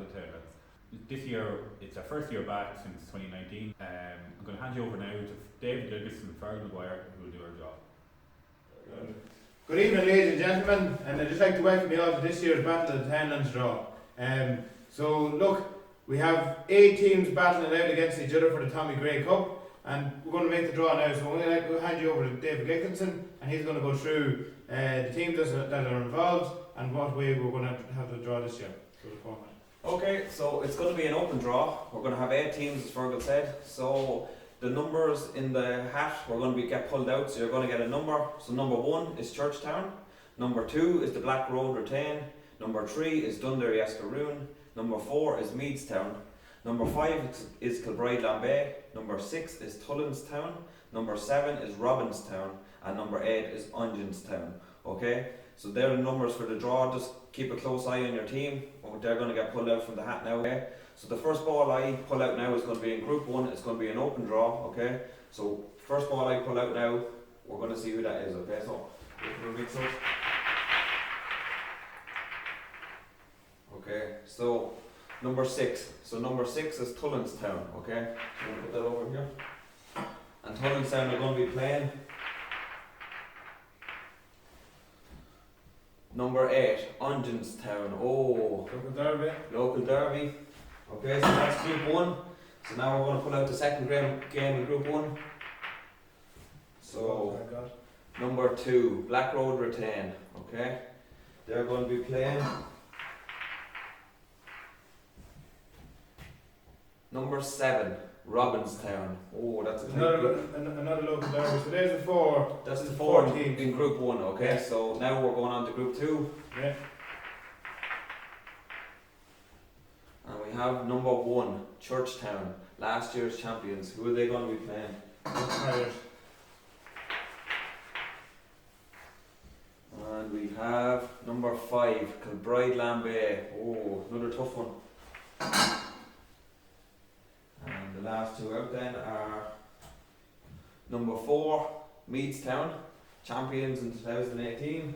Battle of Townlands. This year, it's our first year back since 2019. I'm going to hand you over now to David Lucas and Fergal Maguire, who will do our job. Good evening, ladies and gentlemen, and I'd just like to welcome you all to this year's Battle of the Townlands draw. So look, we have 8 teams battling it out against each other for the Tommy Gray Cup, and we're going to make the draw now. So I'm going to hand you over to David Dickinson, and he's going to go through the teams that are involved and what way we're going to have the draw this year. So the format. Okay, so it's going to be an open draw. We're going to have 8 teams, as Fergal said. So the numbers in the hat we're going to get pulled out, so you're going to get a number. So number 1 is Churchtown, number 2 is the Black Road Retain, number 3 is Dundee Escaroon, number 4 is Meadstown, number 5 is Kilbride Lambay, number 6 is Tullanstown, number 7 is Robinstown, and number 8 is Unionstown. Okay, so they're the numbers for the draw. Just keep a close eye on your team. They're going to get pulled out from the hat now. Okay, so the first ball I pull out now is going to be in Group 1. It's going to be an open draw. Okay, so first ball I pull out now, we're going to see who that is. Okay, so we'll mix up. Okay, so number 6. So number 6 is Tullanstown. Okay, so we'll put that over here. And Tullanstown are going to be playing number 8, Unionstown. Oh, local derby. Okay, so that's Group 1. So now we're going to pull out the second game in Group 1. So number 2, Black Road Retain. Okay, they're going to be playing number 7, Robinstown. Oh, that's another local derby. So there's the 4. That's the 4 teams in Group 1. Okay, yeah. So now we're going on to Group 2. Yeah. And we have number 1, Churchtown, last year's champions. Who are they going to be playing? And we have number 5, Kilbride Lambay. Oh, another tough one. And the last 2 out then are number 4, Meadstown, champions in 2018.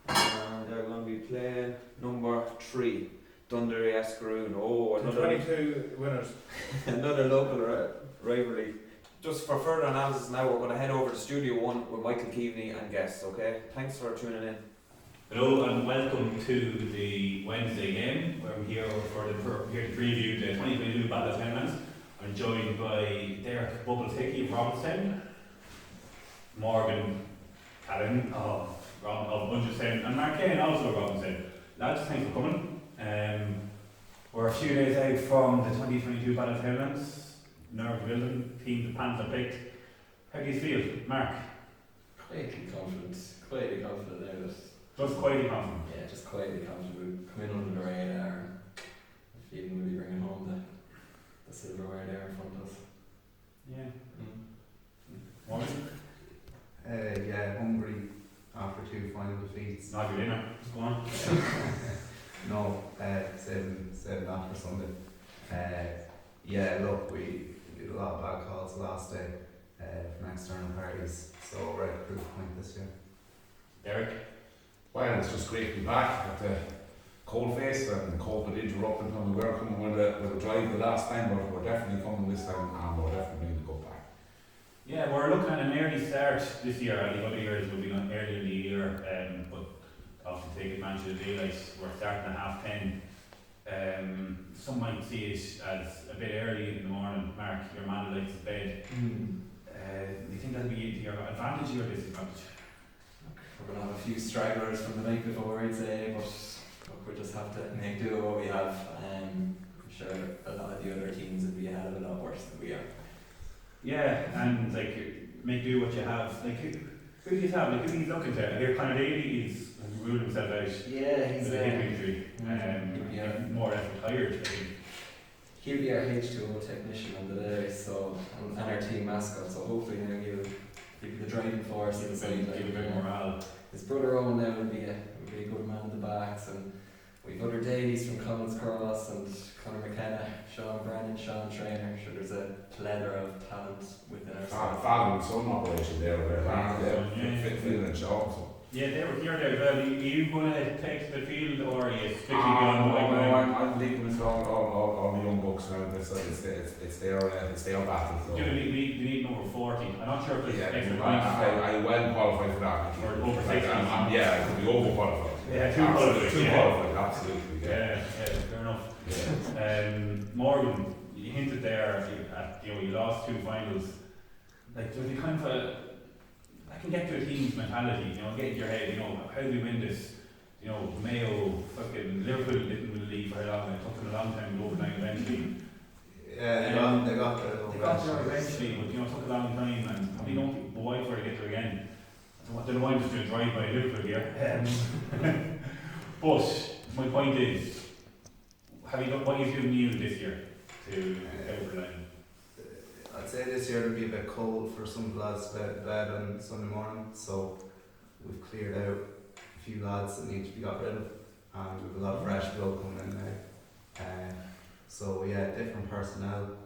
And they're going to be playing number 3, Dundee Escaroon. Oh, another 22 winners. Another local rivalry. Just for further analysis now, we're going to head over to Studio 1 with Michael Keaveney and guests, okay? Thanks for tuning in. Hello and welcome to the Wednesday game, where we're here to preview the 2022 Battle of Townlands. I'm joined by Derek Bubbles Hickey of Robinstown, Morgan Callan of Unionstown, and Mark Kane also of Robinstown. Lads, thanks for coming. We're a few days out from the 2022 Battle of Townlands. Nerve building, team the Pants are picked. How do you feel, Mark? Quietly confident now that. Just quietly confident. Yeah, just quietly confident. We'll come in under the radar. I'm feeling we'll be bringing home the silverware there in front of us. Yeah. Morgan? Yeah, hungry after 2 final defeats. Not your dinner. Go on. No, saving that for Sunday. Yeah, look, we did a lot of bad calls last day from external parties, so we're at proof point this year. Derek? Well, it's just great to be back at the cold face, and COVID interrupted when we were coming with a drive the last time, but we're definitely coming this time, and we're definitely going to go back. Yeah, we're looking at an early start this year. I think other years will be earlier in the year, but obviously take advantage of the daylight. We're starting at 10:30. Some might see it as a bit early in the morning. Mark, your man who likes his bed. Do you think that'll be to your advantage or disadvantage? We're going to have a few stragglers from the night before, I'd say, but look, we'll just have to make do with what we have. I'm sure a lot of the other teams will be a hell of a lot worse than we are. Yeah, and like make do what you have. Like who do you have? Like who he's looking to? I hear Conor Daly has ruled himself out. Yeah, he's with a hip injury. More or less retired, I think. He'll be our H2O technician on the day, so and our team mascot. So hopefully now he'll be the driving force inside. Give a bit of morale. His brother Owen now will be a good man in the backs, and we've other Davies from Collins Cross and Conor McKenna, Sean Brennan, Sean Trainer. Sure, there's a plethora of talent within our side. Father and son operation there, fit and Sean. So. Yeah, you're there as well. Are you going to take to the field or are you strictly No, beyond the white line? I'm leaving with all the young bucks now. It's their battle. So. You need number 40. I'm not sure if it's Yeah, extra I well qualified for that. Or over 60. I could be overqualified. Yeah, too qualified. Too qualified, absolutely. Yeah, fair enough. Yeah. Morgan, you hinted there at you lost 2 finals. Like there's a kind of I can get to a team's mentality, get in your head, how do we win this? Mayo, fucking Liverpool didn't win the league for how long, it took them a long time to go over 9 eventually. Yeah, they got there. They got there eventually, but it took a long time and probably don't think why for to get there again. I don't know why I'm just doing a drive by Liverpool here. But my point is, what are you doing new this year to overline? I'd say this year it'll be a bit cold for some of the lads to bed on Sunday morning, so we've cleared out a few lads that need to be got rid of, and we've a lot of fresh blood coming in now. So yeah, different personnel.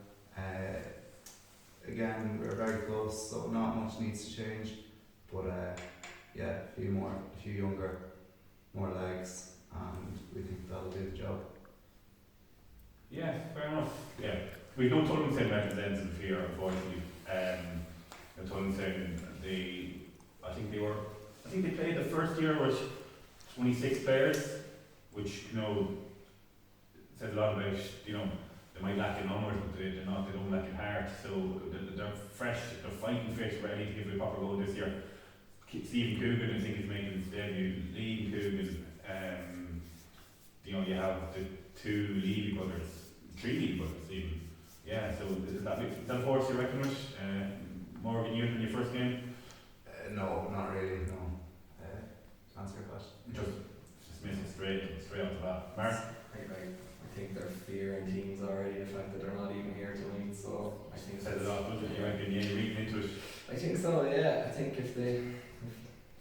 Again, we're very close, so not much needs to change, but yeah, a few younger, more legs, and we think that'll do the job. Yeah, fair enough. Yeah. We've no Townlands representatives here, unfortunately. Townlands, I think they played the first year with 26 players, which says a lot about they might lack in numbers, but they don't lack in heart. So they're fresh, they're fighting fish, ready to give it a proper go this year. Stephen Coogan, I think, is making his debut. Liam Coogan, you have the 2 Levy brothers, 3 Levy brothers even. Yeah, so is that a force you reckon with? Morgan, you in your first game? No, not really, no. To answer your question. Just miss it straight off the bat. Mark? I think they're fearing teams already, the fact that they're not even here tonight, so I think Said it all, doesn't it? You reckon you're reading into it? I think so, yeah. I think if they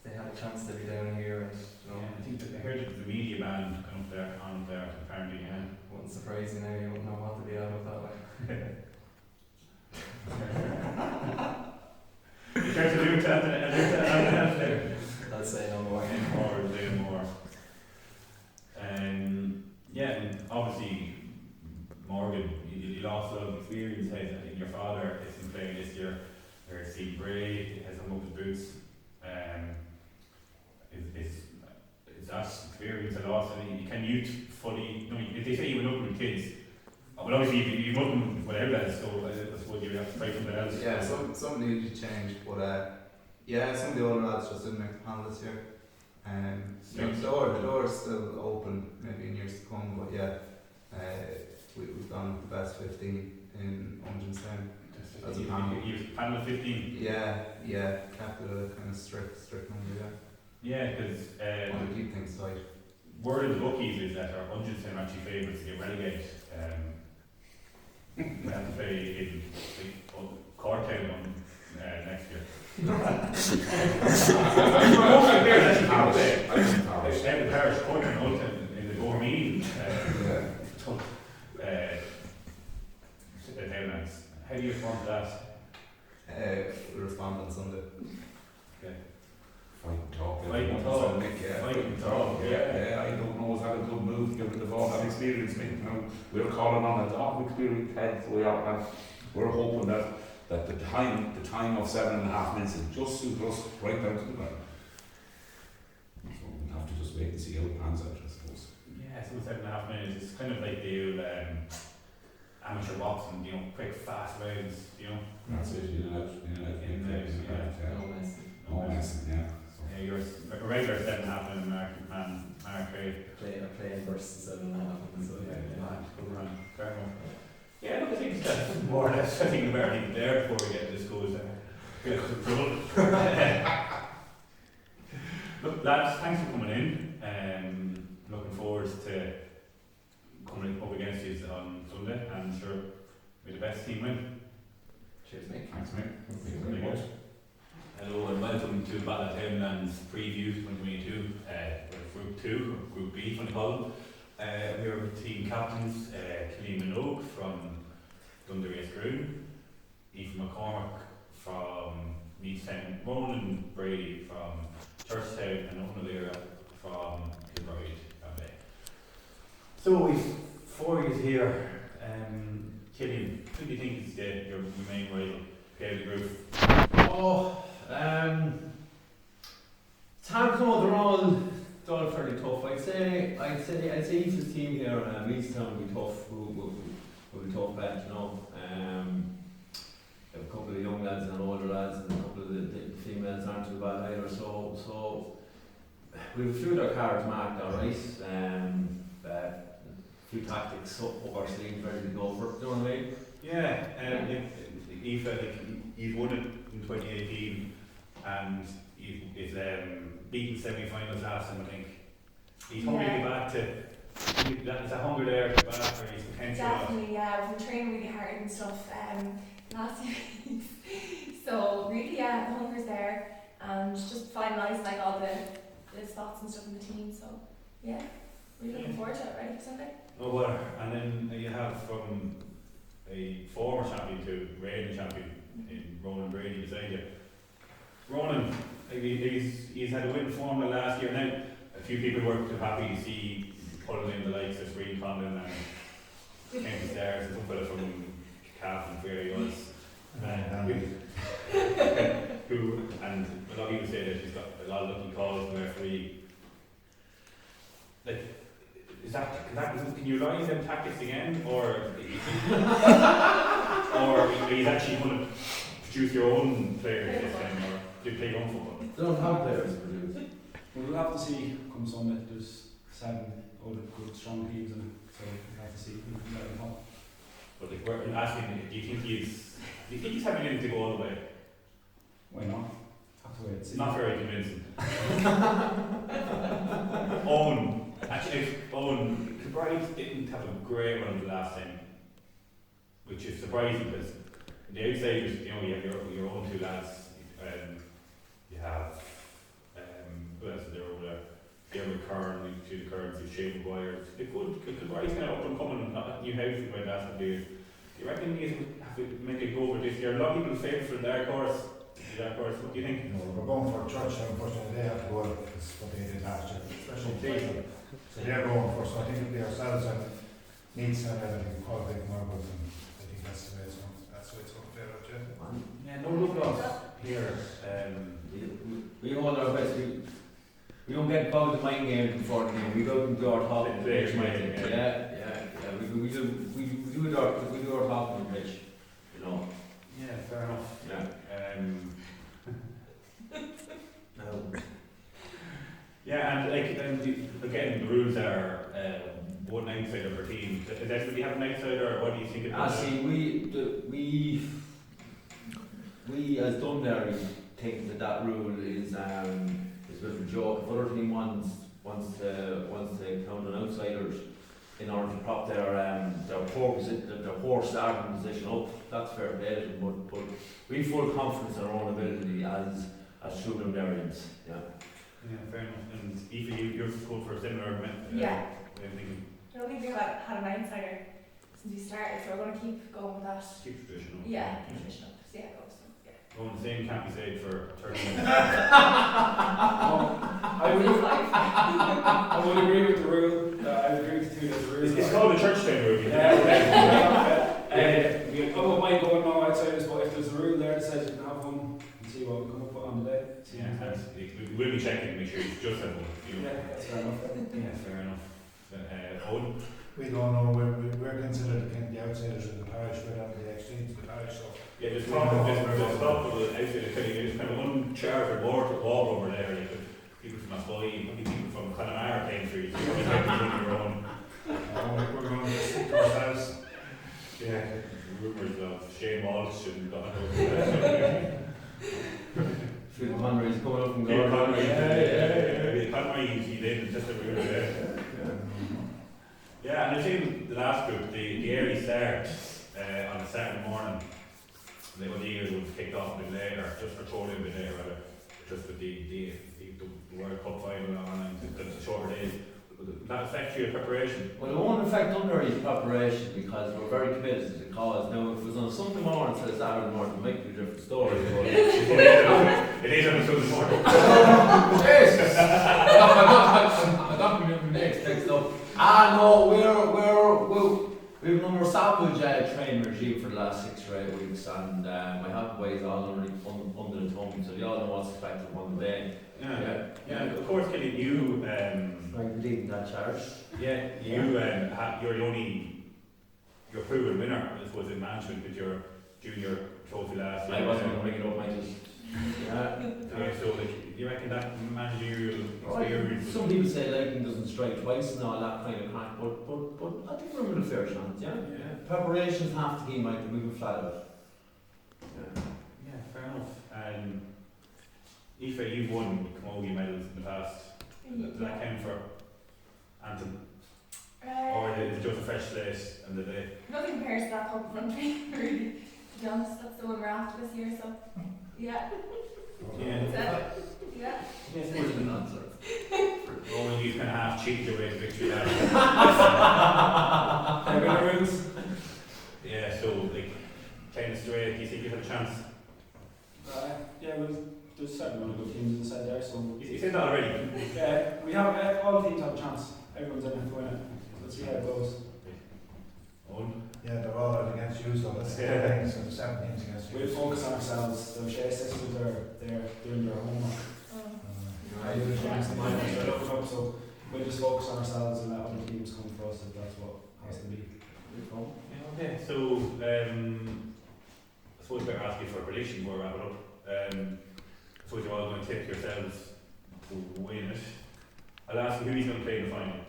had a chance to be down here and I think that I heard the media band come up there apparently, yeah. wouldn't surprise you now, you wouldn't know what to be out of that way. You try to do that there. I'll say no more. More. Yeah, and obviously Morgan, you lost a lot of experience. I think your father isn't playing this year. There's Steve Bray, has hung up his boots. Is that experience a loss? Can you fully? If they say you went up with kids, well, obviously you wouldn't whatever that is. So I suppose you have to try something else. Yeah, something needed to change, but yeah, some of the older lads just didn't make the panel this year. The door is still open, maybe in years to come, but yeah, we've gone with the best 15 in Ungenstown. As a panel. You panel of 15? Yeah, kept it a kind of strict number, yeah. Yeah, because want to keep things tight. word of the bookies is that our Ungenstown are actually favourites to get relegated. We have to play in Cortown next year. The parish court in Oldtown in the Gormeen. Townlands. How do you respond to that? We respond on Sunday. Fight and talk. Fight and talk. Yeah, I don't know, is that a good move given the ball? That experience, we're calling on a top experience head, so we are, and we're hoping that the time of 7.5 minutes is just suit us right down to the ground. So we'll have to just wait and see how it pans out, I suppose. Yeah, so 7.5 minutes. It's kind of like the amateur boxing, quick, fast rounds, That's it, in and out. No messing, yeah. Yeah, you're a regular 7.5 minute mark Craig. Playing versus 7.5, so Good run. Fair enough. Yeah, look, I think that's more or less, I think we're already there before we get to this goes get us in trouble. Look, lads, thanks for coming in. Looking forward to coming up against you on Sunday, and sure, may the best team win. cheers, mate. Thanks, mate. Very good. Hello and welcome to Townlands Preview 2022, Group 2, or Group B, if you call them. We are team captains, Killeen Minogue from Dundee Scroon, Ethan McCormack from MeathDailyTV, Ronan Brady from Churchtown and O'Neill from Kilbride and Bay. So we've 4 years here. Killian, who do you think is your main rival out of the group? Oh, it's hard to know. They're all fairly tough. I'd say East's team here, Meathstown will be tough. Will be tough bet, you know. Have a couple of young lads and older lads, and a couple of the females aren't too bad either. So we have a few of their cards marked, alright. A few tactics up our sleeves, ready to go for it. Do you know what I mean? Yeah, you've won it in 2018 and you've beaten semi-finals last time, I think. He's hungry to get back to. There's a hunger there to get back, or he's potential. Definitely, yeah. We've been training really hard and stuff last few weeks. So really, yeah, the hunger's there, and just finalising like all the spots and stuff in the team. So yeah, really looking forward to it. Ready for Sunday? Oh well, and then you have from a former champion to reigning champion in Ronan Brady beside you. Ronan, he's had a win formula last year. Now a few people were too happy to see pulling in the likes of Green Condon and County Stars and some fella from Calf and where he was. Who and a lot of people say that he's got a lot of lucky calls from the referee. Like, can you rely on them tactics again, or he's actually going to produce your own players this time, or do you play your own football? They don't have players to produce. Well, we'll have to see come Sunday. There's 7 other good, strong teams in it, so we'll have to see who can let them up. But like, we're asking, do you think he's having anything to go all the way? Why not? Have to wait and see. Not very convincing. Owen, Kilbride didn't have a great run the last time, which is surprising because the outsiders, you know, you have your own 2 lads, you have who else is there over there? Dermot Kern, the Kerns, the Shane McGuire. Kilbride's kind of up and coming, new housing by the last couple of years. Do you reckon you have to make it go over this year? A lot of people favour for the dark horse. What do you think? No, we're going for church now, unfortunately they have to go out because what they did last year, especially so they're going for, so I think it'll be ourselves and Meathstown and everything qualified from our books, and I think that's the way it's going to play out, yeah. Yeah, no look loss here. We hold our best. We don't get involved in mind games before the game. We go and do our talk on the pitch. Yeah. We do our talk on the pitch. You know. Yeah, fair enough. Yeah. Yeah, and again, the rules are one outsider per team. Does everybody have an outsider, or what do you think of that? We as Dundee think that rule is a bit of a joke. If other team wants to count on outsiders in order to prop their poor starting position up, that's fair play to them, but we have full confidence in our own ability as true Dundarians. Yeah. Yeah, fair enough. And Aoife, you're going for a similar yeah. I don't think we've had an outsider since we started, so we're going to keep going with that. Keep traditional. Yeah, keep traditional. See how it goes. Yeah. Going the same can't be said for 30 minutes. I would agree with the rule. I would agree with the 2 days rule. It's called the Churchtown rule. I wouldn't mind going no outsiders, but if there's a rule there that says you can have one, and see what we come up with on the day. Yeah, we'll be checking to make sure you just have one. Yeah, that's fair enough. Yeah, fair enough. Owen? We don't know, we're considered the outsiders in the parish, we're not the extremes of the parish, so. Yeah, there's talk of outside there's kind of uncharted water wall over there. You could people from Asboy, maybe people from Connemara playing for you. So you might be on your own. We're going to stick to ourselves. Yeah, rumours of Shane Walsh shouldn't go over. Phil Conroy's coming up from Phil Gordon. Conroy, Conroy he did just a rumour there. Yeah, and I think the last group, the early start on a Saturday morning, the Eagles would have kicked off a bit later, just for totally a bit later, rather, just with the World Cup final on and the shorter days. Would that affect your preparation? Well, it won't affect Dundee's preparation because we're very committed to the cause. Now, if it was on a Sunday morning instead of Saturday morning, it might be a different story. But It is on the Sunday morning. Jesus! I'm not going to be next up. We have a number of salvage training regime for the last 6 or 8 weeks, and my hot boys all under the tongue, so they all know what's expected on the day. Yeah. Of course, Kenny, you Like leading that charge. you're proven winner, I suppose, in management with your junior trophy last year. I wasn't going to bring it up, I just. So you reckon that managerial experience? Some people say lightning doesn't strike twice and all that kind of crack, but I think we're in a fair chance, yeah? Preparation's half the game, Mike, we've been flat out. Yeah, fair enough. Aoife, you've won camogie medals in the past. Does that count for Anthem? Or is it just a fresh slate and the day? Nothing compares to that cup front me, really. To be honest, that's the one we're after this year, so yeah. Yeah. Yeah. Yes, it's an answer. Oh, you kind of half cheated your way to victory there. Yeah, so like playing straight, do you think you have a chance? Yeah, there's a certain amount of good teams inside there, so You said that already. yeah, we have all teams have a chance. Everyone's in it to win it. Let's see how it goes. Owen? Yeah, they're all out against you, so that's the thing. So the 7 teams against you. We'll focus on ourselves. The Shea sisters they're doing their homework. I do the chance to mine, they're looking up, so we'll just focus on ourselves and let other teams come for us if that's what has to be. Okay, so I suppose I better ask you for a prediction before we wrap it up. I suppose you're all going to tip yourselves to win it. I'll ask you who he's going to play in the final.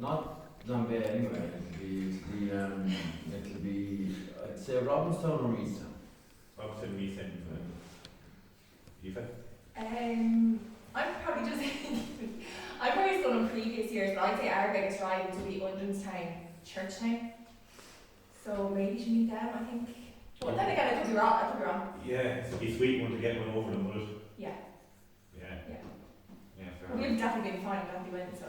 Not bad anyway. It'll be, I'd say Robinstown or Meathstown. Robinson, Meathstown. Aoife? I'm probably just I'm probably going on previous years, but I'd say our biggest rival would be Undinstown, Churchtown. So maybe should meet them, I think. But then again, I could be wrong. Yeah, it'd be a sweet one to get one over them, would it? Yeah. Yeah, fair Well, enough. we've definitely been fine, definitely win, so.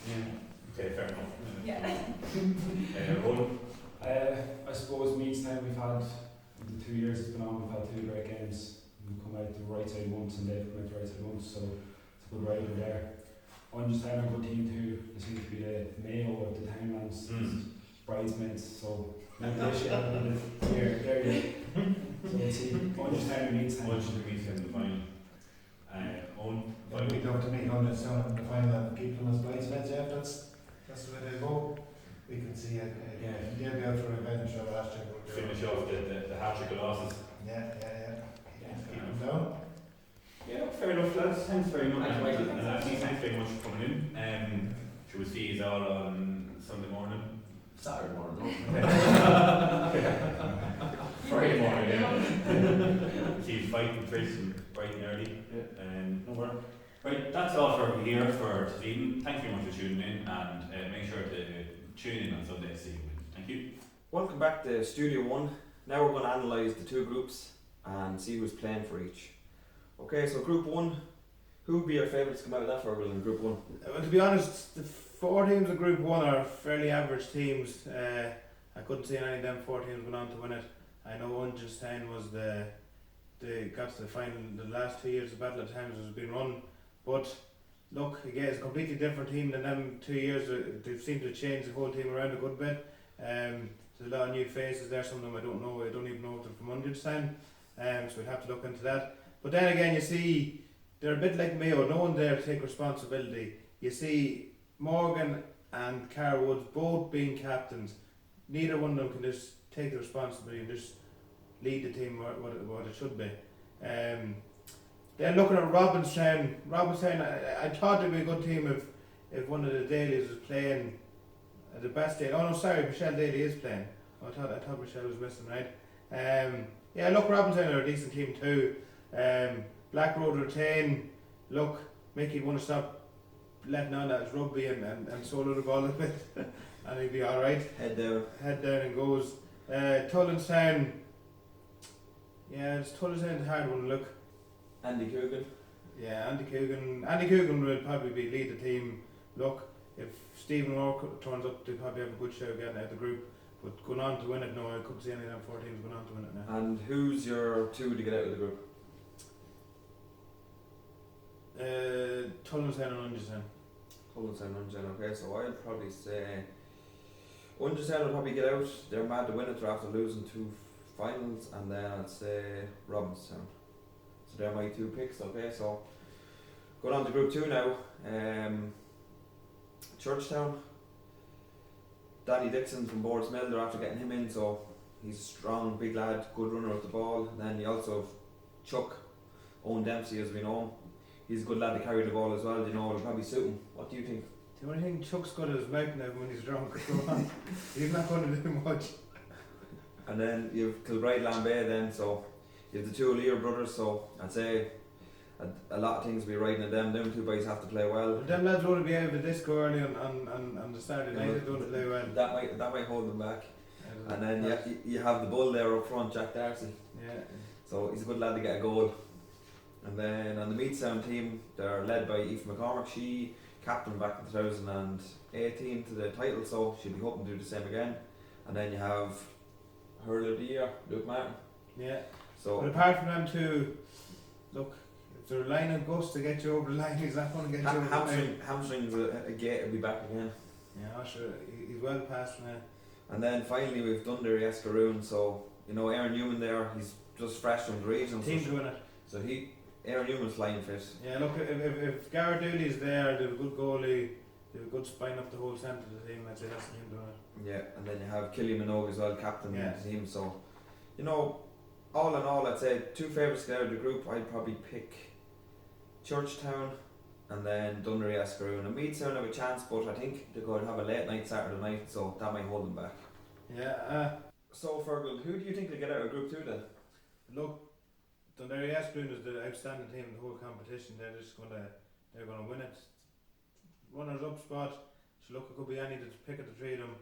Yeah. Okay, fair enough. Yeah. Owen? I suppose Meathstown we've had, in the 2 years it's been on, we've had 2 great games. We've come out the right side once and they've come out the right side once, so it's a good rivalry there. Undinstown are a good team too. They seem to be the Mayo of the Townlands. Bridesmaids, so maybe they should have a little bit here. So we'll see. Undinstown and Meathstown. Undinstown in the final. Owen? Yeah, we'd love to meet Undinstown in the final and keep them as bridesmaids. Yeah, that's the way they go. We can see it. They'll be out for revenge for last year. Finish off the hat-trick of losses. Yeah. Keep them down. Yeah, fair enough, lads. Thanks very much. Thanks, Michael. Thanks very much for coming in. Shall we see you all on Sunday morning? Saturday morning. Friday morning, yeah. See you fighting Chris and bright and early. No worry. Right, that's all for here for this evening. Thanks very much for tuning in, and make sure to tune in on Sunday to see you win. Thank you. Welcome back to Studio 1. Now we're going to analyse the 2 groups and see who's playing for each. Okay, so Group 1, who would be your favourites to come out of that for in Group 1? Well, to be honest, the 4 teams in Group 1 are fairly average teams. I couldn't see any of them 4 teams going on to win it. I know Undinstown was they got to the final the last 2 years. The Battle of Thames has been run, but look, again, it's a completely different team than them 2 years. They seem to change the whole team around a good bit. There's a lot of new faces there. Some of them I don't know. I don't even know if they're from Undinstown. So we'd have to look into that. But then again, you see, they're a bit like Mayo. No one there to take responsibility. You see, Morgan and Cara Woods both being captains. Neither one of them can just take the responsibility and just lead the team what it should be. Then looking at Robinstown, I thought they'd be a good team if one of the Dailies was playing the best day. Oh no, sorry, Michelle Daly is playing. I thought Michelle was missing, right? Yeah, look, Robinstown are a decent team too. Black Road retain. Look, Mickey want to stop letting on that it's rugby and solo the ball a bit, and he'll be all right. Head down and goes. Townlands. Yeah, it's Townlands hard one. Look. Andy Coogan. Yeah, Andy Coogan will probably lead the team. Look, if Stephen Rourke turns up, they'll probably have a good show getting out of the group. But going on to win it, no, I couldn't see any of them 4 teams going on to win it now. And who's your 2 to get out of the group? Townlands and Ungerstown. Townlands and Ungerstown, okay, so I'd probably say Ungerstown will probably get out. They're mad to win it, they're after losing 2 finals, and then I'd say Robinstown. So they're my 2 picks, okay, so going on to Group 2 now. Churchtown. Danny Dixon from Boardsmill, they're after getting him in, so he's a strong, big lad, good runner of the ball. And then you also have Chuck, Owen Dempsey as we know him. He's a good lad to carry the ball as well, you know, it'll probably suit him. What do you think? The only thing Chuck's got is his mouth now when he's drunk. He's not going to do much. And then you have Kilbride Lambay then, so you have the 2 O'Leary brothers, so I'd say a lot of things will be riding on them. Them 2 boys have to play well. But them lads want to be out of the disco early on the Saturday night, they don't play well. That might hold them back. And then you have the bull there up front, Jack Darcy. Yeah. So he's a good lad to get a goal. And then on the Meathstown team, they're led by Aoife McCormick. She captained back in 2018 to the title, so she'll be hoping to do the same again. And then you have hurler of the year, Luke Martin. Yeah. So but apart from them 2, look, if they're relying on Gus to get you over the line, he's not going to get you over the line. Hamstrings a gate will be back again. Yeah, sure. He's well past now. And then finally we've Dundee Escaroon, so you know Aaron Newman there, he's just fresh from the region. Team's doing it. So Aaron Newman's flying fit. Yeah, look, if Garrett Dooley's there, they have a good goalie, they have a good spine up the whole centre of the team, I'd say that's the team doing it. Yeah, and then you have Killian Minogue as well, captain Yeah. of the team. So, you know, all in all, I'd say 2 favourites to get out of the group. I'd probably pick Churchtown and then Dundee Escaroon. And Meathstown have a chance, but I think they're going to have a late night Saturday night, so that might hold them back. Yeah. So, Fergal, who do you think will get out of Group 2 then? Look, Dundee Escaroon is the outstanding team in the whole competition. They're going to win it. Runners-up spot. So look, it could be any to pick at the 3 of them.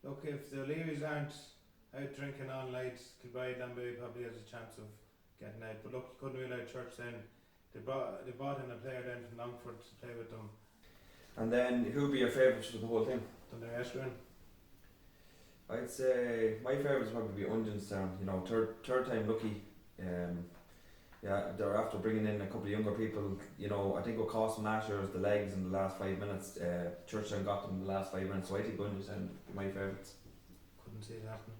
Look, if the O'Learys aren't out drinking all night, Kilbride Lambay probably has a chance of getting out. But look, you couldn't rule out Churchtown. They brought in a player then from Longford to play with them. And then who would be your favourites for the whole team? Dundee Escaroon. I'd say my favourites would probably be Ungerstown. You know, third time lucky. Yeah, they're after bringing in a couple of younger people. You know, I think what cost them last year was the legs in the last 5 minutes. Churchtown got them in the last 5 minutes, so I think Ungerstown would be my favourites. Couldn't see it happen.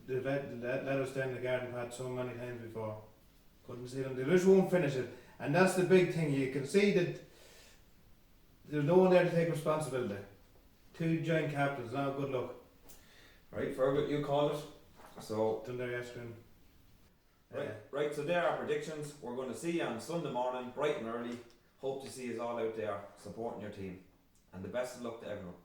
They've let us down the garden path so many times before. Couldn't see them. They just won't finish it. And that's the big thing. You can see that there's no one there to take responsibility. 2 joint captains, now good luck. Right, Fergus, you call it. So Dundee Escaroon. Right, so there are predictions. We're going to see you on Sunday morning, bright and early. Hope to see us all out there supporting your team. And the best of luck to everyone.